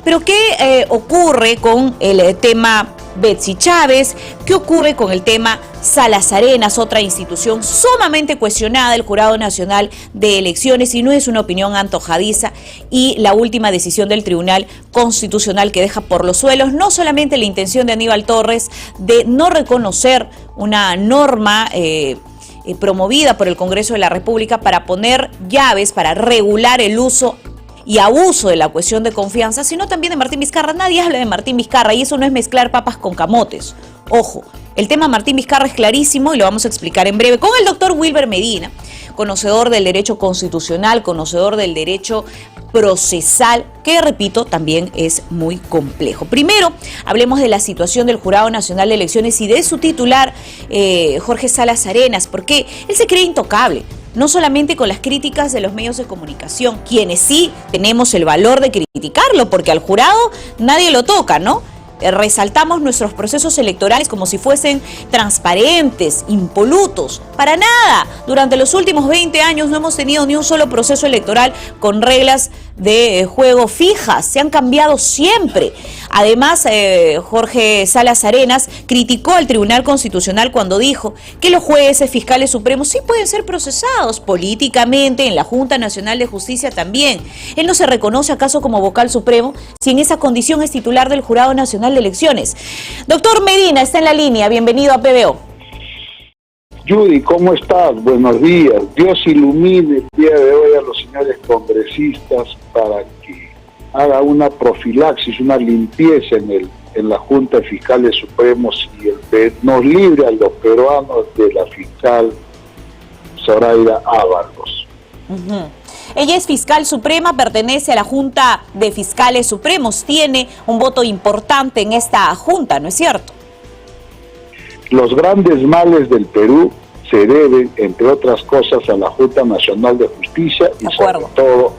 Pero ¿qué ocurre con el tema Betsy Chávez? ¿Qué ocurre con el tema Salas Arenas, otra institución sumamente cuestionada del Jurado Nacional de Elecciones, y no es una opinión antojadiza, y la última decisión del Tribunal Constitucional que deja por los suelos no solamente la intención de Aníbal Torres de no reconocer una norma promovida por el Congreso de la República para poner llaves para regular el uso y abuso de la cuestión de confianza, sino también de Martín Vizcarra? Nadie habla de Martín Vizcarra y eso no es mezclar papas con camotes. Ojo, el tema Martín Vizcarra es clarísimo y lo vamos a explicar en breve con el doctor Wilber Medina, conocedor del derecho constitucional, conocedor del derecho procesal, que repito, también es muy complejo. Primero, hablemos de la situación del Jurado Nacional de Elecciones y de su titular, Jorge Salas Arenas, porque él se cree intocable, no solamente con las críticas de los medios de comunicación, quienes sí tenemos el valor de criticarlo, porque al jurado nadie lo toca, ¿no? Resaltamos nuestros procesos electorales como si fuesen transparentes, impolutos. Para nada. Durante los últimos 20 años no hemos tenido ni un solo proceso electoral con reglas de juego fijas. Se han cambiado siempre. Además, Jorge Salas Arenas criticó al Tribunal Constitucional cuando dijo que los jueces, fiscales supremos sí pueden ser procesados políticamente, en la Junta Nacional de Justicia también. Él no se reconoce acaso como vocal supremo si en esa condición es titular del Jurado Nacional de Elecciones. Doctor Medina, está en la línea. Bienvenido a PBO. Judy, ¿cómo estás? Buenos días. Dios ilumine el día de hoy a los señores congresistas para que haga una profilaxis, una limpieza en la Junta de Fiscales Supremos y nos libre a los peruanos de la fiscal Zoraida Ábalos. Ella es fiscal suprema, pertenece a la Junta de Fiscales Supremos, tiene un voto importante en esta junta, ¿no es cierto? Los grandes males del Perú se deben, entre otras cosas, a la Junta Nacional de Justicia y sobre todo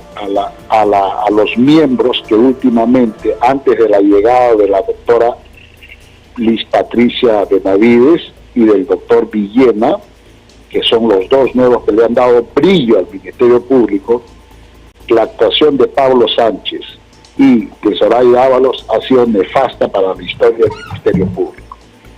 a los miembros que últimamente, antes de la llegada de la doctora Liz Patricia Benavides y del doctor Villena, que son los dos nuevos que le han dado brillo al Ministerio Público, la actuación de Pablo Sánchez y de Zoraida Ábalos ha sido nefasta para la historia del Ministerio Público.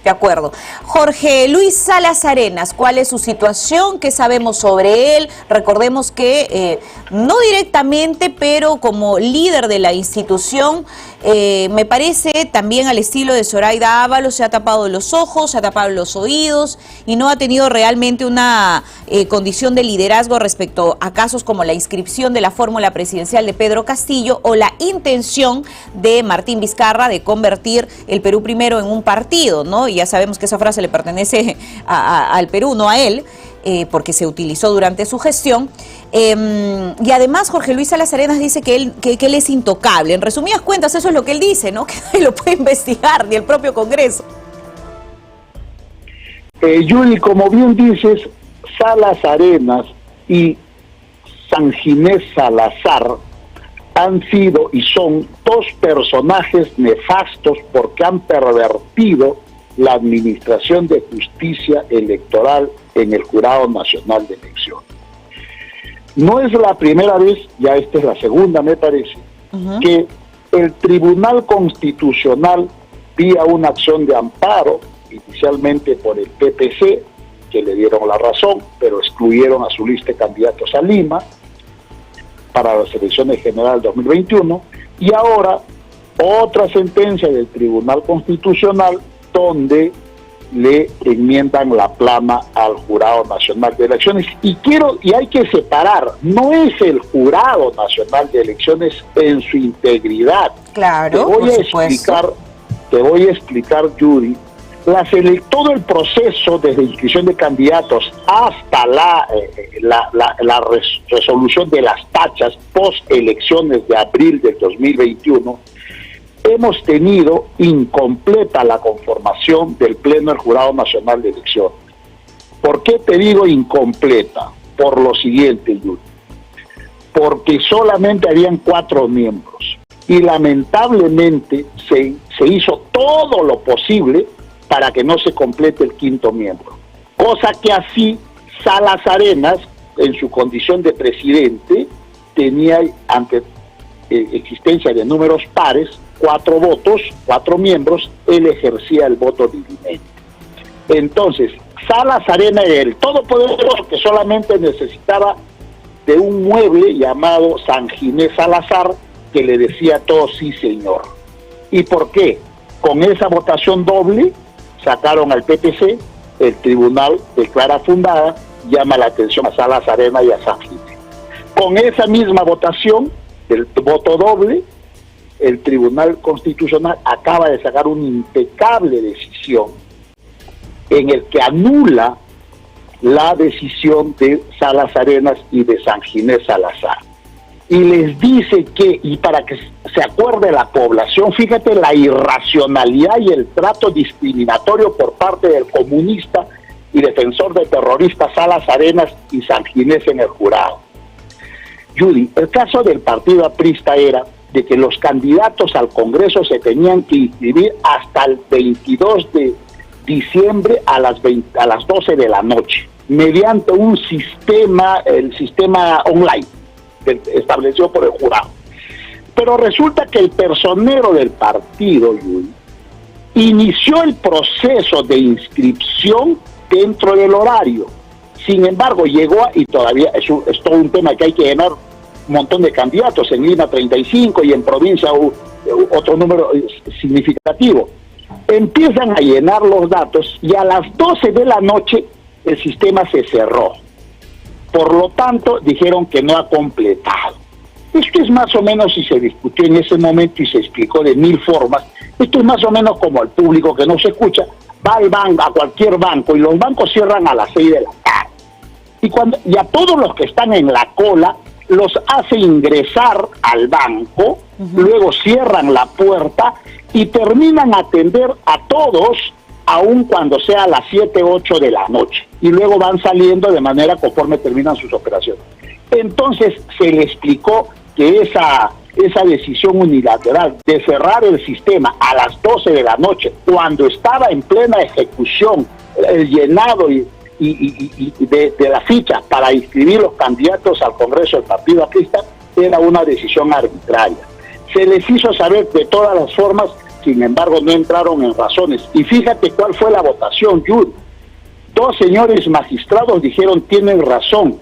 De acuerdo. Jorge Luis Salas Arenas, ¿cuál es su situación? ¿Qué sabemos sobre él? Recordemos que no directamente, pero como líder de la institución, me parece también al estilo de Zoraida Ábalos, se ha tapado los ojos, se ha tapado los oídos y no ha tenido realmente una condición de liderazgo respecto a casos como la inscripción de la fórmula presidencial de Pedro Castillo o la intención de Martín Vizcarra de convertir el Perú Primero en un partido, ¿no? Y ya sabemos que esa frase le pertenece al Perú, no a él, porque se utilizó durante su gestión. Y además Jorge Luis Salas Arenas dice que él es intocable. En resumidas cuentas, eso es lo que él dice, ¿no? Que nadie lo puede investigar, ni el propio Congreso. Yuri, como bien dices, Salas Arenas y San Ginés Salazar han sido y son dos personajes nefastos porque han pervertido la administración de justicia electoral en el Jurado Nacional de Elecciones. No es la primera vez, ya esta es la segunda me parece, que el Tribunal Constitucional, vía una acción de amparo, inicialmente por el PPC, que le dieron la razón, pero excluyeron a su lista de candidatos a Lima para las elecciones generales 2021, y ahora otra sentencia del Tribunal Constitucional donde le enmiendan la plana al Jurado Nacional de Elecciones. Y hay que separar, no es el Jurado Nacional de Elecciones en su integridad. Claro, te voy a explicar, Judy, todo el proceso desde inscripción de candidatos hasta la resolución de las tachas post elecciones de abril del 2021, hemos tenido incompleta la conformación del Pleno del Jurado Nacional de Elecciones. ¿Por qué te digo incompleta? Por lo siguiente, Yuri. Porque solamente habían 4 miembros y lamentablemente se hizo todo lo posible para que no se complete el 5º miembro. Cosa que así Salas Arenas, en su condición de presidente, tenía ante existencia de números pares, 4 votos, 4 miembros, él ejercía el voto dividido. Entonces, Salas Arenas era el todopoderoso que solamente necesitaba de un mueble llamado San Ginés Salazar, que le decía todo sí señor. ¿Y por qué? Con esa votación doble sacaron al PPC, el tribunal declara fundada, llama la atención a Salas Arenas y a San Ginés. Con esa misma votación, el voto doble, el Tribunal Constitucional acaba de sacar una impecable decisión en el que anula la decisión de Salas Arenas y de San Ginés Salazar. Y les dice que, y para que se acuerde la población, fíjate la irracionalidad y el trato discriminatorio por parte del comunista y defensor de terroristas Salas Arenas y San Ginés en el jurado. Judy, el caso del partido aprista era de que los candidatos al Congreso se tenían que inscribir hasta el 22 de diciembre a las 12 de la noche, mediante un sistema, el sistema online, establecido por el jurado. Pero resulta que el personero del partido, Judy, inició el proceso de inscripción dentro del horario. Sin embargo, llegó, y todavía es todo un tema que hay que llenar un montón de candidatos, en Lima 35 y en provincia otro número significativo. Empiezan a llenar los datos y a las 12 de la noche el sistema se cerró. Por lo tanto, dijeron que no ha completado. Esto es más o menos, si se discutió en ese momento y se explicó de 1000 formas, esto es más o menos como el público que no se escucha, va al banco, a cualquier banco, y los bancos cierran a las 6 de la tarde. Y a todos los que están en la cola, los hace ingresar al banco, luego cierran la puerta y terminan a atender a todos, aun cuando sea a las 7, 8 de la noche. Y luego van saliendo de manera conforme terminan sus operaciones. Entonces se le explicó que esa decisión unilateral de cerrar el sistema a las 12 de la noche, cuando estaba en plena ejecución el llenado de la ficha para inscribir los candidatos al Congreso del Partido Aprista, era una decisión arbitraria. Se les hizo saber de todas las formas, sin embargo no entraron en razones. Y fíjate cuál fue la votación, Judy. 2 señores magistrados dijeron tienen razón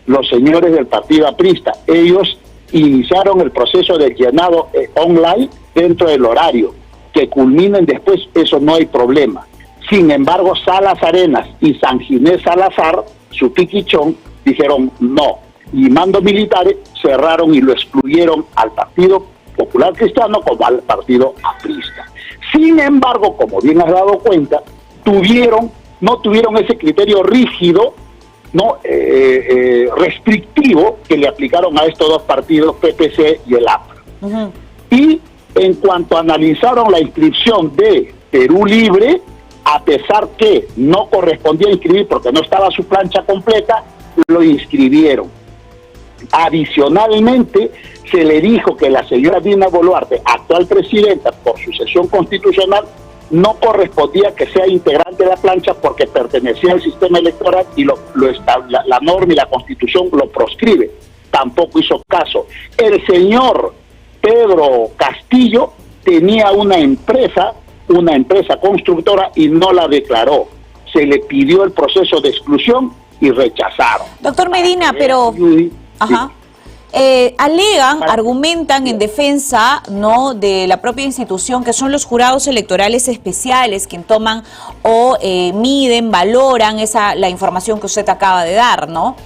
los señores del Partido Aprista. Ellos iniciaron el proceso de llenado online dentro del horario. Que culminen después, eso no hay problema. Sin embargo, Salas Arenas y San Ginés Salazar, su piquichón, dijeron no. Y mandos militares cerraron y lo excluyeron al Partido Popular Cristiano como al Partido Aprista. Sin embargo, como bien has dado cuenta, no tuvieron ese criterio rígido, restrictivo que le aplicaron a estos 2 partidos, PPC y el APRA. Y en cuanto analizaron la inscripción de Perú Libre, a pesar que no correspondía inscribir porque no estaba su plancha completa, lo inscribieron. Adicionalmente, se le dijo que la señora Dina Boluarte, actual presidenta por sucesión constitucional, no correspondía que sea integrante de la plancha porque pertenecía al sistema electoral y la norma y la Constitución lo proscribe. Tampoco hizo caso. El señor Pedro Castillo tenía una empresa constructora y no la declaró. Se le pidió el proceso de exclusión y rechazaron. Doctor Medina, pero... alegan, argumentan en defensa, ¿no?, de la propia institución, que son los jurados electorales especiales quienes toman o miden, valoran la información que usted acaba de dar, ¿no?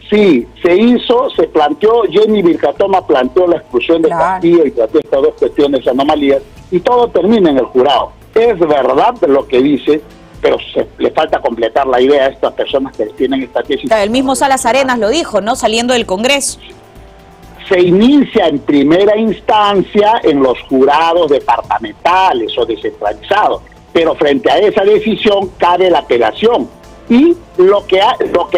Sí, se planteó, Jenny Vilcatoma planteó la exclusión de Castillo y planteó estas 2 cuestiones anomalías y todo termina en el jurado. Es verdad lo que dice, pero le falta completar la idea a estas personas que tienen esta tesis. El mismo Salas Arenas lo dijo, ¿no?, saliendo del Congreso. Se inicia en primera instancia en los jurados departamentales o descentralizados, pero frente a esa decisión cabe la apelación. Y lo que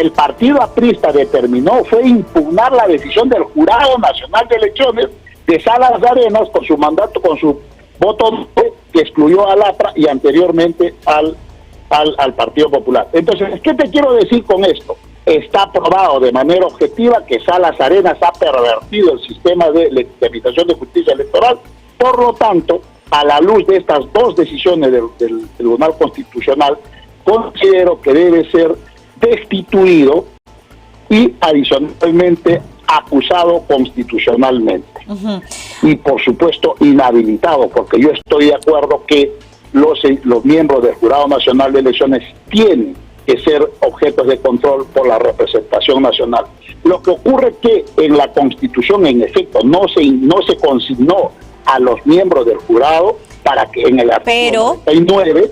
el Partido Aprista determinó fue impugnar la decisión del Jurado Nacional de Elecciones de Salas Arenas con su mandato, con su voto que excluyó al APRA y anteriormente al Partido Popular. Entonces, ¿qué te quiero decir con esto? está probado de manera objetiva que Salas Arenas ha pervertido el sistema de tramitación de justicia electoral. Por lo tanto, a la luz de estas dos decisiones del Tribunal Constitucional, considero que debe ser destituido y adicionalmente acusado constitucionalmente. Y por supuesto inhabilitado, porque yo estoy de acuerdo que los miembros del Jurado Nacional de Elecciones tienen que ser objetos de control por la representación nacional. Lo que ocurre es que en la Constitución, en efecto, no se consignó a los miembros del jurado para que en el artículo 99,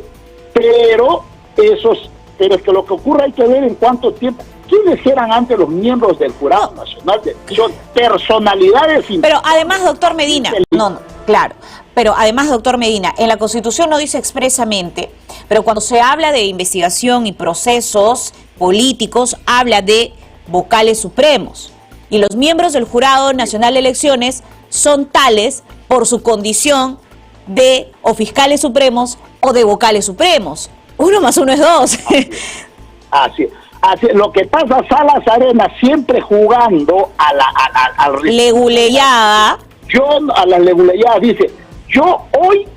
pero es que lo que ocurre hay que ver en cuánto tiempo. ¿Quiénes eran antes los miembros del Jurado Nacional de Elecciones? Personalidades. Pero además, doctor Medina, claro, pero además, doctor Medina, en la Constitución no dice expresamente, pero cuando se habla de investigación y procesos políticos, habla de vocales supremos. Y los miembros del Jurado Nacional de Elecciones son tales por su condición de o fiscales supremos o de vocales supremos. 1 más 1 es 2. Así lo que pasa, Salas Arenas siempre jugando a leguleyada. A la leguleyada dice, yo hoy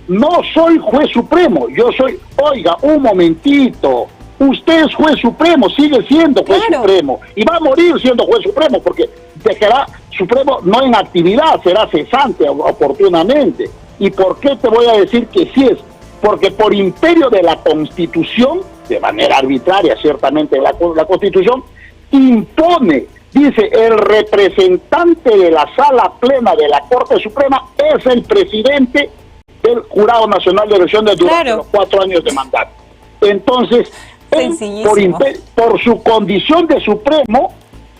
no soy juez supremo, yo soy, oiga, un momentito, usted es juez supremo, sigue siendo juez supremo, y va a morir siendo juez supremo, porque dejará supremo no en actividad, será cesante oportunamente. ¿Y por qué te voy a decir que sí es? Porque por imperio de la Constitución, de manera arbitraria ciertamente la Constitución, impone, dice, el representante de la Sala Plena de la Corte Suprema es el presidente del Jurado Nacional de Elecciones durante los 4 años de mandato. Entonces, él, por su condición de supremo,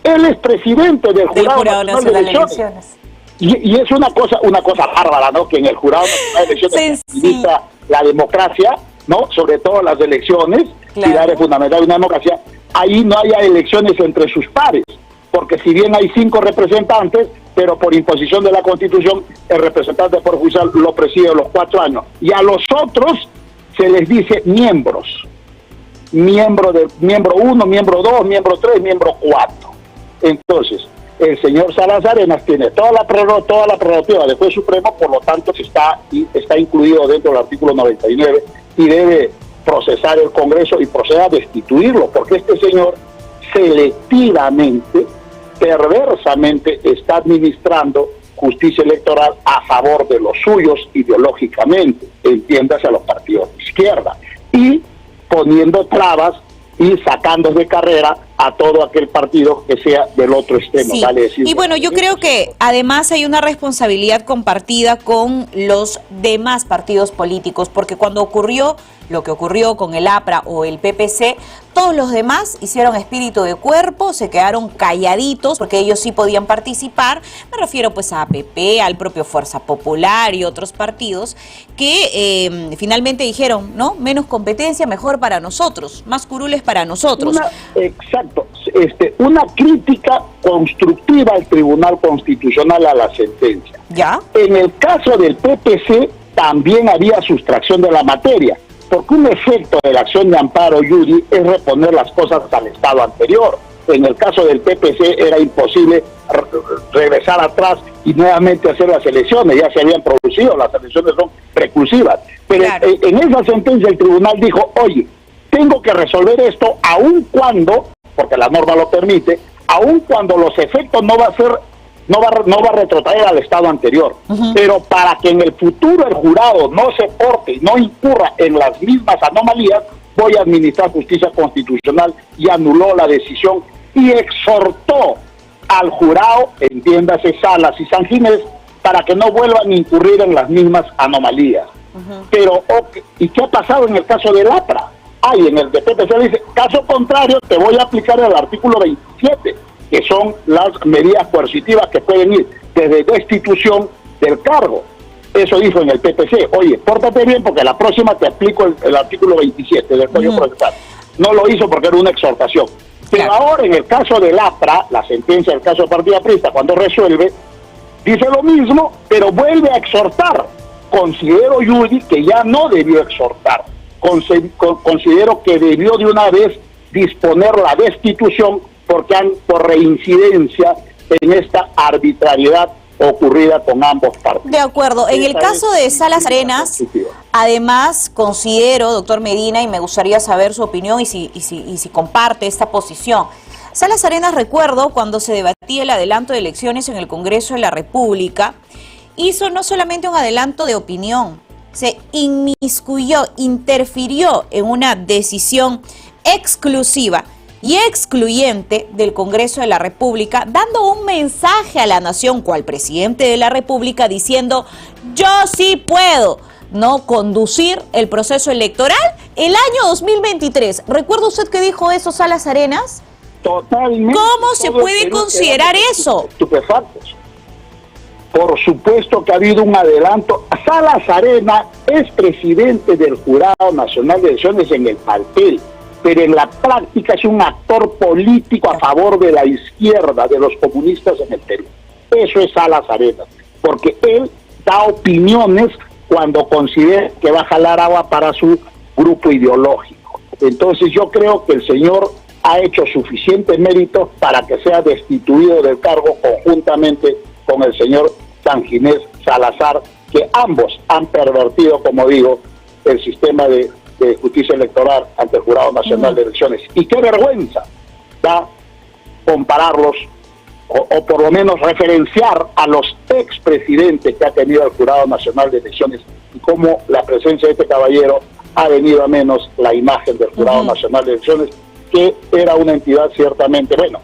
él es presidente del Jurado Nacional de Elecciones. Y es una cosa bárbara, ¿no? Que en el Jurado Nacional de Elecciones se utiliza la democracia, ¿no? Sobre todo las elecciones, pilares fundamentales de una democracia, ahí no haya elecciones entre sus pares, porque si bien hay 5 representantes, pero por imposición de la Constitución, el representante por judicial lo preside los 4 años. Y a los otros se les dice miembros. Miembro 1, miembro 2, miembro 3, miembro 4. Entonces, el señor Salas Arenas tiene toda la prerrogativa de juez supremo, por lo tanto está incluido dentro del artículo 99 y debe procesar el Congreso y proceder a destituirlo, porque este señor selectivamente, perversamente está administrando justicia electoral a favor de los suyos ideológicamente, entiéndase a los partidos de izquierda, y poniendo trabas y sacando de carrera a todo aquel partido que sea del otro extremo. Sí. Y bueno, yo creo que además hay una responsabilidad compartida con los demás partidos políticos, porque cuando ocurrió lo que ocurrió con el APRA o el PPC, todos los demás hicieron espíritu de cuerpo, se quedaron calladitos, porque ellos sí podían participar. Me refiero pues a APP, al propio Fuerza Popular y otros partidos que finalmente dijeron, ¿no? Menos competencia, mejor para nosotros, más curules para nosotros. Exacto. Una crítica constructiva al Tribunal Constitucional a la sentencia. ¿Ya? En el caso del PPC también había sustracción de la materia, porque un efecto de la acción de amparo, Yuri, es reponer las cosas al estado anterior. En el caso del PPC era imposible regresar atrás y nuevamente hacer las elecciones, ya se habían producido, las elecciones son precursivas. Pero en esa sentencia el tribunal dijo, oye, tengo que resolver esto aun cuando, porque la norma lo permite, aun cuando los efectos no va a retrotraer al estado anterior, pero para que en el futuro el jurado no se porte y no incurra en las mismas anomalías, voy a administrar justicia constitucional, y anuló la decisión y exhortó al jurado, entiéndase Salas y San Ginés, para que no vuelvan a incurrir en las mismas anomalías. Pero, ¿y qué ha pasado en el caso del APRA? En el de PPC dice, caso contrario, te voy a aplicar el artículo 27, que son las medidas coercitivas que pueden ir desde destitución del cargo. Eso dijo en el PPC, oye, pórtate bien porque la próxima te aplico el artículo 27 del Código Procesal. No lo hizo porque era una exhortación. Pero ahora en el caso del APRA, la sentencia del caso de Partido Aprista, cuando resuelve, dice lo mismo, pero vuelve a exhortar. Considero, Yuri, que ya no debió exhortar. Considero que debió de una vez disponer la destitución porque han por reincidencia en esta arbitrariedad ocurrida con ambos partidos. De acuerdo. En el caso de Salas Arenas, además considero, doctor Medina, y me gustaría saber su opinión y si comparte esta posición. Salas Arenas, recuerdo, cuando se debatía el adelanto de elecciones en el Congreso de la República, hizo no solamente un adelanto de opinión, se inmiscuyó, interfirió en una decisión exclusiva y excluyente del Congreso de la República, dando un mensaje a la nación, cual presidente de la República, diciendo: yo sí puedo no conducir el proceso electoral el año 2023. ¿Recuerda usted que dijo eso, Salas Arenas? Totalmente. ¿Cómo se puede considerar eso? Estupefactos. Por supuesto que ha habido un adelanto. Salas Arenas es presidente del Jurado Nacional de Elecciones en el papel, pero en la práctica es un actor político a favor de la izquierda, de los comunistas en el Perú. Eso es Salas Arenas, porque él da opiniones cuando considera que va a jalar agua para su grupo ideológico. Entonces yo creo que el señor ha hecho suficientes méritos para que sea destituido del cargo conjuntamente con el señor Sanginés Salazar, que ambos han pervertido, como digo, el sistema de justicia electoral ante el Jurado Nacional de Elecciones. Y qué vergüenza da compararlos o por lo menos referenciar a los expresidentes que ha tenido el Jurado Nacional de Elecciones y cómo la presencia de este caballero ha venido a menos la imagen del Jurado Nacional de Elecciones, que era una entidad ciertamente, bueno,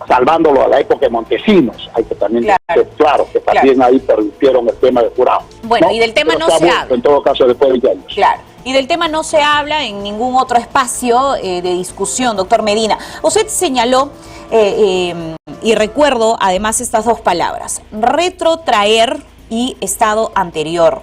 salvándolo a la época de Montesinos, hay que también claro que también ahí permitieron el tema del jurado. Bueno, ¿no? Y del tema no se habla. En todo caso, después de 20 años. Claro. Y del tema no se habla en ningún otro espacio de discusión, doctor Medina. Usted señaló, y recuerdo además estas dos palabras: retrotraer y estado anterior.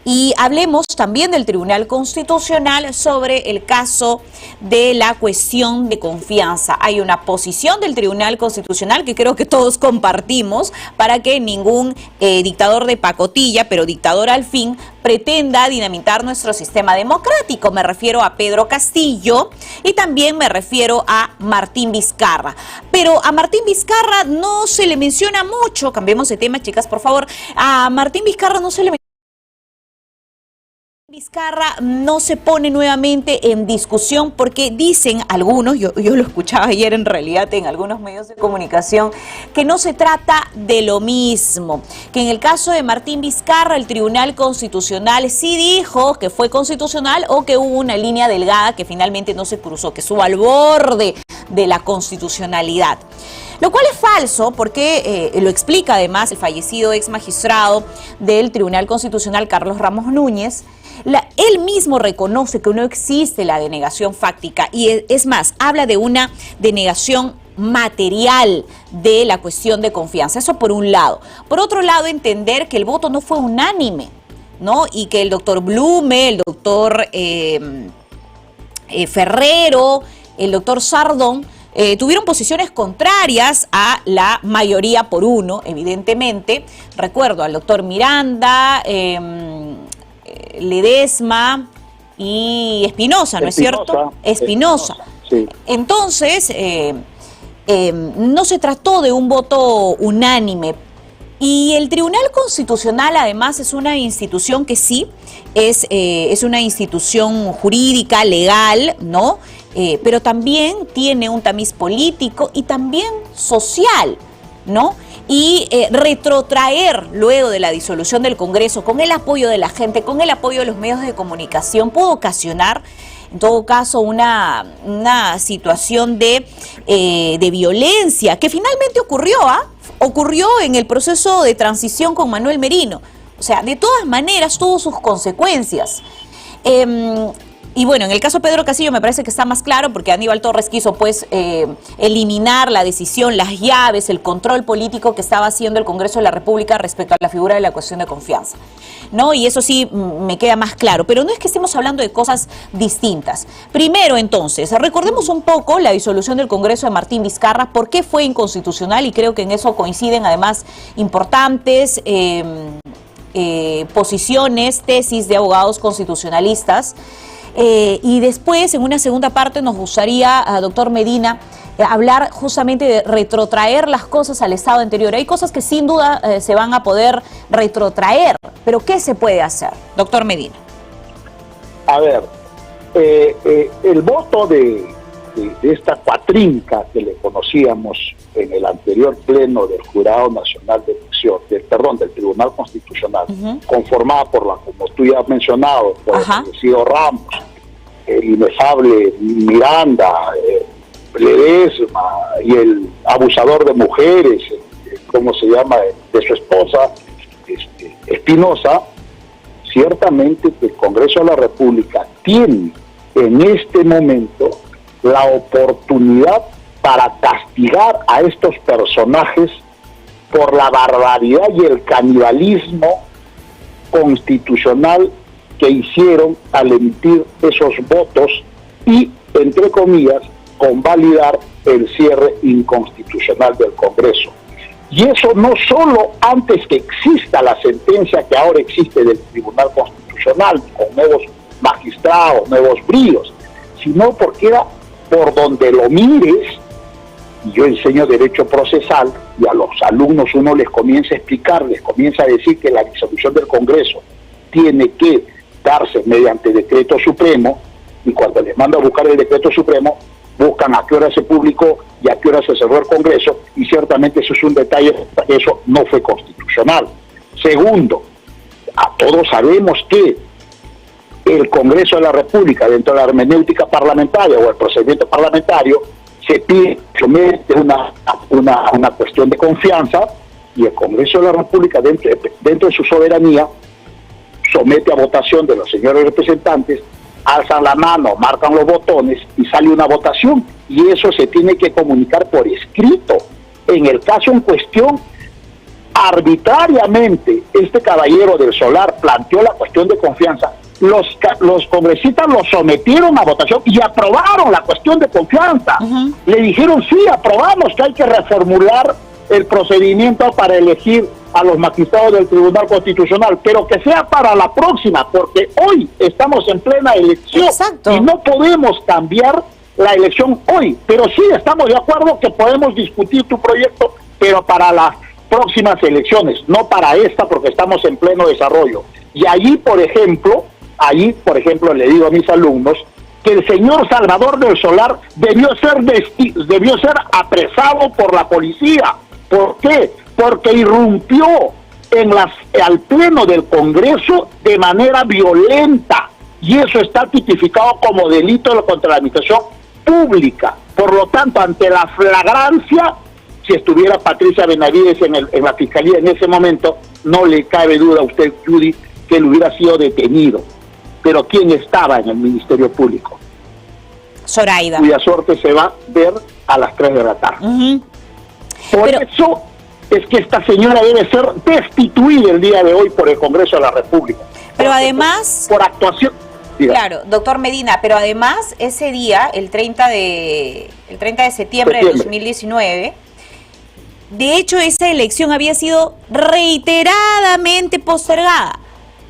Y hablemos también del Tribunal Constitucional sobre el caso de la cuestión de confianza. Hay una posición del Tribunal Constitucional que creo que todos compartimos para que ningún dictador de pacotilla, pero dictador al fin, pretenda dinamitar nuestro sistema democrático. Me refiero a Pedro Castillo y también me refiero a Martín Vizcarra. Pero a Martín Vizcarra no se le menciona mucho. Cambiemos de tema, chicas, por favor. A Martín Vizcarra no se le Vizcarra no se pone nuevamente en discusión porque dicen algunos, yo lo escuchaba ayer en realidad en algunos medios de comunicación, que no se trata de lo mismo, que en el caso de Martín Vizcarra el Tribunal Constitucional sí dijo que fue constitucional o que hubo una línea delgada que finalmente no se cruzó, que estuvo al borde de la constitucionalidad. Lo cual es falso porque lo explica además el fallecido ex magistrado del Tribunal Constitucional, Carlos Ramos Núñez. Él mismo reconoce que no existe la denegación fáctica y es más, habla de una denegación material de la cuestión de confianza. Eso por un lado. Por otro lado, entender que el voto no fue unánime, ¿no? Y que el doctor Blume, el doctor Ferrero, el doctor Sardón tuvieron posiciones contrarias a la mayoría por uno, evidentemente. Recuerdo al doctor Miranda, Ledesma y Espinosa, ¿no es cierto? Espinosa. Sí. Entonces, no se trató de un voto unánime. Y el Tribunal Constitucional, además, es una institución que sí, es una institución jurídica, legal, ¿no? Pero también tiene un tamiz político y también social, ¿no? Y retrotraer luego de la disolución del Congreso con el apoyo de la gente, con el apoyo de los medios de comunicación, pudo ocasionar, en todo caso, una situación de violencia que finalmente ocurrió en el proceso de transición con Manuel Merino. O sea, de todas maneras tuvo sus consecuencias. Y bueno, en el caso de Pedro Castillo me parece que está más claro porque Aníbal Torres quiso pues eliminar la decisión, las llaves, el control político que estaba haciendo el Congreso de la República respecto a la figura de la cuestión de confianza, ¿no? Y eso sí me queda más claro, pero no es que estemos hablando de cosas distintas. Primero, entonces, recordemos un poco la disolución del Congreso de Martín Vizcarra, por qué fue inconstitucional, y creo que en eso coinciden además importantes posiciones, tesis de abogados constitucionalistas. Y después, en una segunda parte, nos gustaría, doctor Medina, hablar justamente de retrotraer las cosas al estado anterior. Hay cosas que sin duda se van a poder retrotraer, pero ¿qué se puede hacer, doctor Medina? A ver, el voto de esta cuatrinca que le conocíamos en el anterior pleno del Jurado Nacional de Elección, del Tribunal Constitucional, conformada por como tú ya has mencionado, por el fallecido Ramos, el inefable Miranda, Ledesma y el abusador de mujeres, ¿cómo se llama?, de su esposa, Espinosa. Ciertamente que el Congreso de la República tiene en este momento la oportunidad para castigar a estos personajes por la barbaridad y el canibalismo constitucional que hicieron al emitir esos votos y, entre comillas, convalidar el cierre inconstitucional del Congreso. Y eso no solo antes que exista la sentencia que ahora existe del Tribunal Constitucional, con nuevos magistrados, nuevos bríos, sino porque era por donde lo mires. Y yo enseño derecho procesal y a los alumnos uno les comienza a explicar, les comienza a decir que la disolución del Congreso tiene que darse mediante decreto supremo, y cuando les mando a buscar el decreto supremo, buscan a qué hora se publicó y a qué hora se cerró el Congreso, y ciertamente eso es un detalle, eso no fue constitucional. Segundo, todos sabemos que el Congreso de la República, dentro de la hermenéutica parlamentaria o el procedimiento parlamentario, se pide, somete una cuestión de confianza, y el Congreso de la República, dentro de su soberanía, somete a votación de los señores representantes, alzan la mano, marcan los botones y sale una votación, y eso se tiene que comunicar por escrito. En el caso en cuestión, arbitrariamente, este caballero del Solar planteó la cuestión de confianza, los congresistas lo sometieron a votación y aprobaron la cuestión de confianza. Le dijeron, sí, aprobamos que hay que reformular el procedimiento para elegir a los magistrados del Tribunal Constitucional, pero que sea para la próxima, porque hoy estamos en plena elección. Exacto. Y no podemos cambiar la elección hoy, pero sí estamos de acuerdo que podemos discutir tu proyecto, pero para las próximas elecciones, no para esta, porque estamos en pleno desarrollo. Y allí, por ejemplo, le digo a mis alumnos que el señor Salvador del Solar debió ser apresado por la policía. ¿Por qué? Porque irrumpió al pleno del Congreso de manera violenta, y eso está tipificado como delito contra la administración pública. Por lo tanto, ante la flagrancia, si estuviera Patricia Benavides en la Fiscalía en ese momento, no le cabe duda a usted, Judy, que él hubiera sido detenido. Pero ¿quién estaba en el Ministerio Público? Zoraida. Cuya suerte se va a ver a las 3 de la tarde. Por eso es que esta señora debe ser destituida el día de hoy por el Congreso de la República. Pero además... Por actuación... Claro, doctor Medina, pero además ese día, el 30 de septiembre de 2019, de hecho esa elección había sido reiteradamente postergada.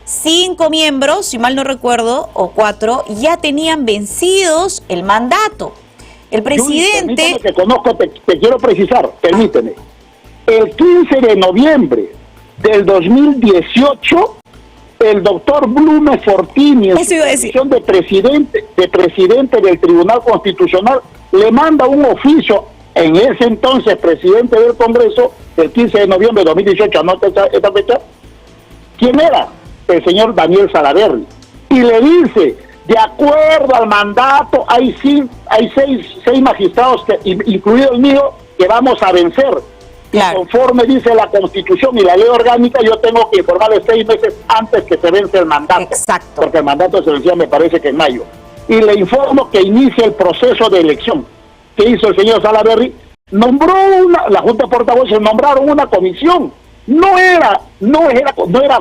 5 miembros, si mal no recuerdo, o 4, ya tenían vencidos el mandato. El presidente... Permíteme que conozco, te quiero precisar, permíteme. El 15 de noviembre del 2018, el doctor Blume Fortini, en su posición de presidente del Tribunal Constitucional, le manda un oficio, en ese entonces presidente del Congreso, el 15 de noviembre de 2018, anota esta fecha. ¿Quién era? El señor Daniel Salaverry. Y le dice, de acuerdo al mandato, hay seis magistrados, incluido el mío, que vamos a vencer. Claro. Y conforme dice la Constitución y la ley orgánica, yo tengo que informarle 6 meses antes que se vence el mandato. Exacto. Porque el mandato se vencía, me parece que en mayo. Y le informo que inicia el proceso de elección. ¿Qué hizo el señor Salaverry? La Junta de Portavoces nombraron una comisión. No era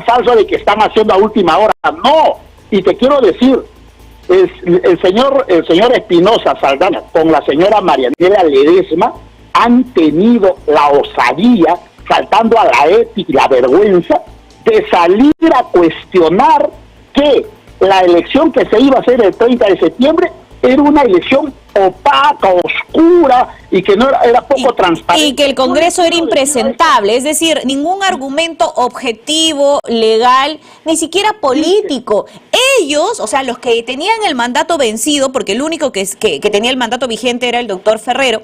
falso de que están haciendo a última hora, no. Y te quiero decir, el señor Espinosa Saldaña con la señora Marianela Ledesma han tenido la osadía, faltando a la ética y la vergüenza, de salir a cuestionar que la elección que se iba a hacer el 30 de septiembre era una elección opaca, oscura y que no era poco transparente. Y que el Congreso era impresentable, es decir, ningún argumento objetivo, legal, ni siquiera político. Ellos, o sea, los que tenían el mandato vencido, porque el único que tenía el mandato vigente era el doctor Ferrero,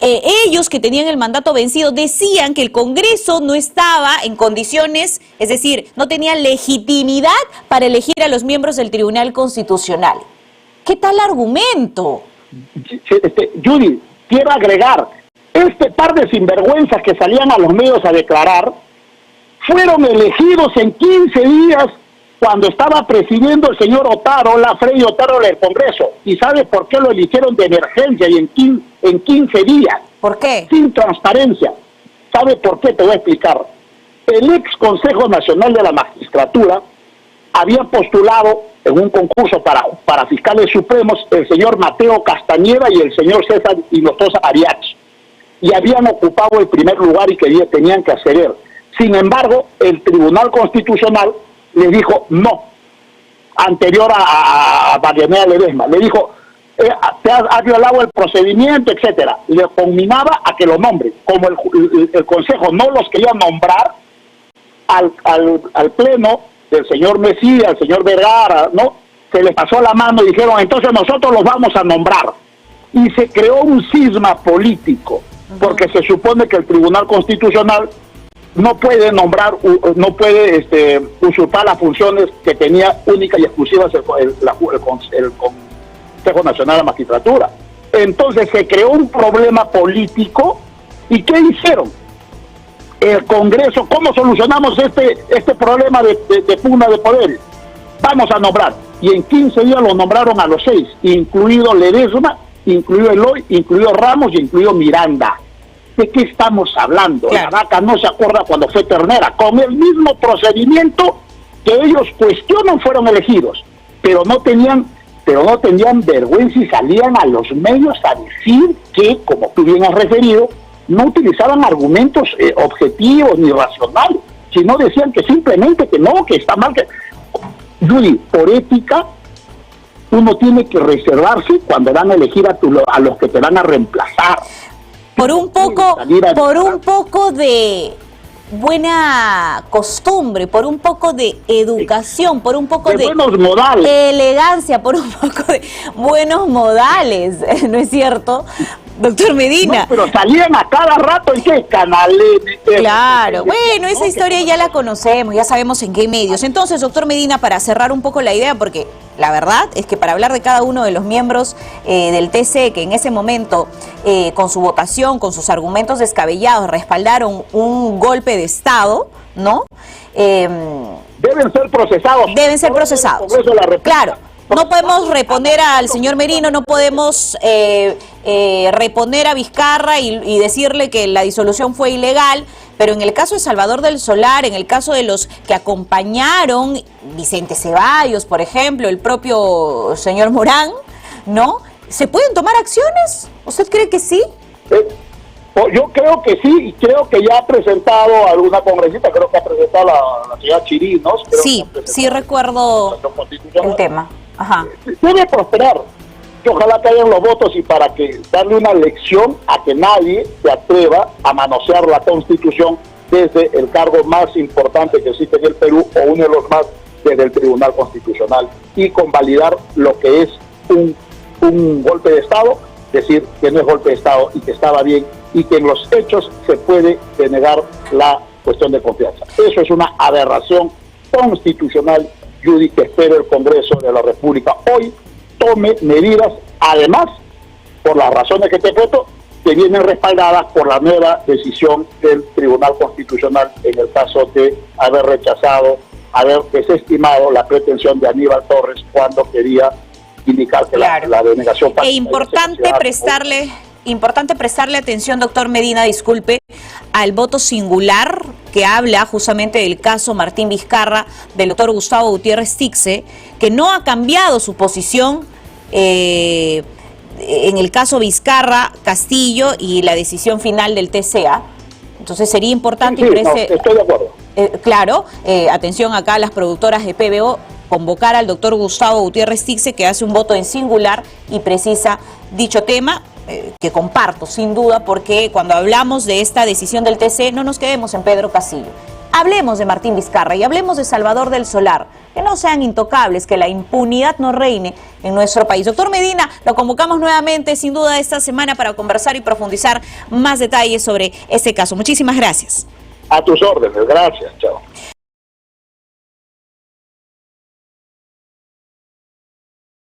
ellos que tenían el mandato vencido decían que el Congreso no estaba en condiciones, es decir, no tenía legitimidad para elegir a los miembros del Tribunal Constitucional. ¿Qué tal argumento? Judy, quiero agregar, este par de sinvergüenzas que salían a los medios a declarar fueron elegidos en 15 días cuando estaba presidiendo el señor Otárola, Freddy Otárola, del Congreso. ¿Y sabe por qué lo eligieron de emergencia y en 15 días? ¿Por qué? Sin transparencia. ¿Sabe por qué? Te voy a explicar. El ex Consejo Nacional de la Magistratura había postulado en un concurso para fiscales supremos el señor Mateo Castañeda y el señor César Hinojosa Ariach, y habían ocupado el primer lugar y que tenían que acceder. Sin embargo, el Tribunal Constitucional le dijo no, anterior a Marianela Ledesma, le dijo, te has violado el procedimiento, etcétera. Le conminaba a que lo nombre. Como el Consejo no los quería nombrar, al Pleno del señor Mesía, el señor Vergara, ¿no? Se les pasó la mano y dijeron, entonces nosotros los vamos a nombrar. Y se creó un cisma político, porque se supone que el Tribunal Constitucional no puede nombrar, no puede usurpar las funciones que tenía únicas y exclusivas el Consejo Nacional de la Magistratura. Entonces se creó un problema político, ¿y qué hicieron? El Congreso, ¿cómo solucionamos este problema de pugna de poderes? Vamos a nombrar. Y en 15 días lo nombraron a los 6, incluido Ledesma, incluido Eloy, incluido Ramos y incluido Miranda. ¿De qué estamos hablando? Claro. La vaca no se acuerda cuando fue ternera. Con el mismo procedimiento que ellos cuestionan fueron elegidos, pero no tenían vergüenza y salían a los medios a decir que, como tú bien has referido, no utilizaban argumentos objetivos ni racionales, sino decían que simplemente que no, que está mal. Judy, por ética, uno tiene que reservarse cuando van a elegir a los que te van a reemplazar. Por un poco de buena costumbre, por un poco de educación, por un poco de buenos modales, elegancia, por un poco de buenos modales, ¿no es cierto, doctor Medina? No, pero salían a cada rato en qué canales. Claro, bueno, esa historia ya la conocemos, ya sabemos en qué medios. Entonces, doctor Medina, para cerrar un poco la idea, porque la verdad es que para hablar de cada uno de los miembros del TC, que en ese momento, con su votación, con sus argumentos descabellados, respaldaron un golpe de Estado, ¿no? Deben ser procesados. Deben ser procesados. Claro. No podemos reponer al señor Merino, no podemos reponer a Vizcarra y decirle que la disolución fue ilegal, pero en el caso de Salvador del Solar, en el caso de los que acompañaron, Vicente Ceballos, por ejemplo, el propio señor Morán, ¿no? ¿Se pueden tomar acciones? ¿Usted cree que sí? Yo creo que sí, y creo que ya ha presentado alguna congresista, creo que ha presentado la señora Chirinos. Sí recuerdo el tema. Ajá. Debe prosperar, que ojalá caigan los votos y para que darle una lección a que nadie se atreva a manosear la Constitución desde el cargo más importante que existe en el Perú, o uno de los más, desde el Tribunal Constitucional, y convalidar lo que es un golpe de Estado, decir que no es golpe de Estado y que estaba bien, y que en los hechos se puede denegar la cuestión de confianza. Eso es una aberración constitucional, Judy, que espero el Congreso de la República hoy tome medidas, además, por las razones que te he puesto, que vienen respaldadas por la nueva decisión del Tribunal Constitucional en el caso de haber rechazado, haber desestimado la pretensión de Aníbal Torres cuando quería indicar que la denegación... Importante prestarle atención, doctor Medina, disculpe, al voto singular que habla justamente del caso Martín Vizcarra, del doctor Gustavo Gutiérrez Tixe, que no ha cambiado su posición en el caso Vizcarra, Castillo y la decisión final del TCA. Entonces sería importante... estoy de acuerdo. Claro, atención acá a las productoras de PBO, convocar al doctor Gustavo Gutiérrez Tixe, que hace un voto en singular y precisa dicho tema, que comparto sin duda, porque cuando hablamos de esta decisión del TC no nos quedemos en Pedro Castillo. Hablemos de Martín Vizcarra y hablemos de Salvador del Solar, que no sean intocables, que la impunidad no reine en nuestro país. Doctor Medina, lo convocamos nuevamente sin duda esta semana para conversar y profundizar más detalles sobre este caso. Muchísimas gracias. A tus órdenes, gracias, chao.